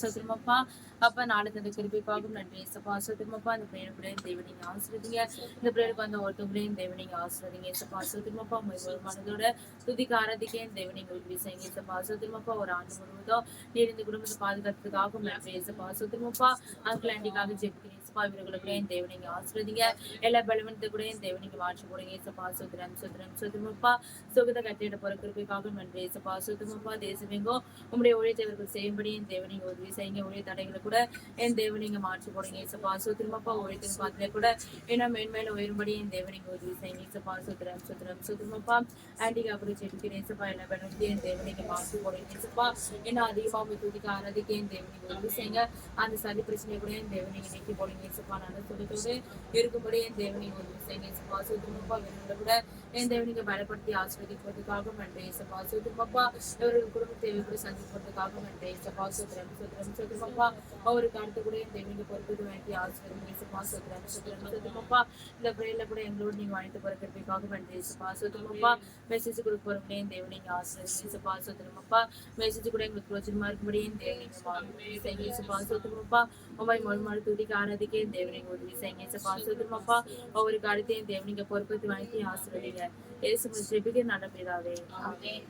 சோத்திரமப்பா. அப்பா நாளை தந்த கிருபைக்காகவும் நன்றி ஏசப்பா. சோத்திரமப்பா அந்த பிரேயர் தேவ நீங்க ஆசீர்வதிங்க. இந்த பிரேயருக்கு வந்த ஒருத்தவங்களையும் தேவ நீங்க ஆசீர்வதிங்க ஏசப்பா. சோத்திரமப்பா ஒரு மனதோட துதிக்க ஆராதிக்க தேவ நீங்க உதவி செய்யுங்க ஏசப்பா. சோத்திரமப்பா ஒரு ஆண்டு முழுவதும் நீர் இந்த குடும்பத்தை பாதுகாத்துக்காகவும் நன்றி ஏசப்பா. சோத்திரமப்பா அங்கிள் ஆண்டிக்காக ஜெபிக்கிறேன் ஏசப்பா. இவர்களுக்குள்ளே தேவ நீங்க ஆசீர்வதிங்க. எல்லா பலவீனத்தை கூட தேவ நீங்க மாற்றி போடுங்க ஏசப்பா. சோத்திரமப்பா சுகத்தை கட்டிட போற கிருபைக்காக நன்றி ஏசப்பா. சுத்தமப்பா தேசமெங்கோ உங்களுடைய ஊழியத்தவர்கள் செய்யும்படி என் தேவ நீங்க உதவி செய்யுங்க. ஊழிய தடைகளை கூட என் தேவ நீங்க மாற்றி போடுங்க ஏசப்பா. சுத்திரமப்பா ஊழியத்தின் பாத்திர கூட என்ன மேன்மேல உயரும்படி என் தேவ நீங்க உதவி செய்யுங்க ஏசப்பா. சுத்திரமப்பா ஆண்டிகா கூட ஜெபிக்கிறேன் ஏசப்பா. எல்லா பலவீனத்தை என் தேவ நீங்க மாற்றி போடுங்க ஏசப்பா. என்ன அதிகமாக துதிக்க ஆராதிக்க என் தேவ நீங்க உதவி செய்யுங்க. அந்த சளி பிரச்சனை கூட என் தேவ நீங்க நீக்கி போடுங்க ஏசப்பா. நல்ல சுகத்தோடு இருக்கும்படி என் தேவ நீங்க உதவி செய்யுங்க ஏசப்பா. சுத்திரமப்பா வேணுங்களை கூட என் தேவ நீங்க பலப்படுத்தி ஆஸ்வதிப்பதற்காக நன்றி ஏசப்பா. சுத்திரமப்பா இவர்கள் குடும்ப தேவை கூட சந்திப்பதற்காக நன்றி ஏசப்பா. சுத்திரமப்பா அவருக்கு அடுத்து கூட என் தேவ நீங்க பொறுப்பு வேண்டி ஆஸ்வதிங்க ஏசப்பா. சுத்திரமப்பா இந்த பிரேயர்ல கூட எங்களோடு நீங்க வாய்த்து பிறக்கிறதுக்காக நன்றி ஏசப்பா. சுத்திரமப்பா மெசேஜ் கொடுக்க போறவங்களே என் தேவ நீங்க ஆஸ்வதிங்க ஏசப்பா. சுத்திரமப்பா மெசேஜ் கூட எங்களுக்கு பிரோஜனமா இருக்கும்படி என் தேவ நீங்க செய்யுங்க ஏசப்பா. சுத்திரமப்பா உண்மை மொழி துதிக்க ஆனதுக்கு என் தேவ நீங்க உதவி செய்யுங்க ஏசப்பா. சுத்திரமப்பா அவருக்கு அடுத்து என் தேவ நீங்க பொறுப்பு வாங்கி ஆசிர்வதிங்க. இயேசு ஜெபிக்க நல்ல பிதாவே. ஆமென்.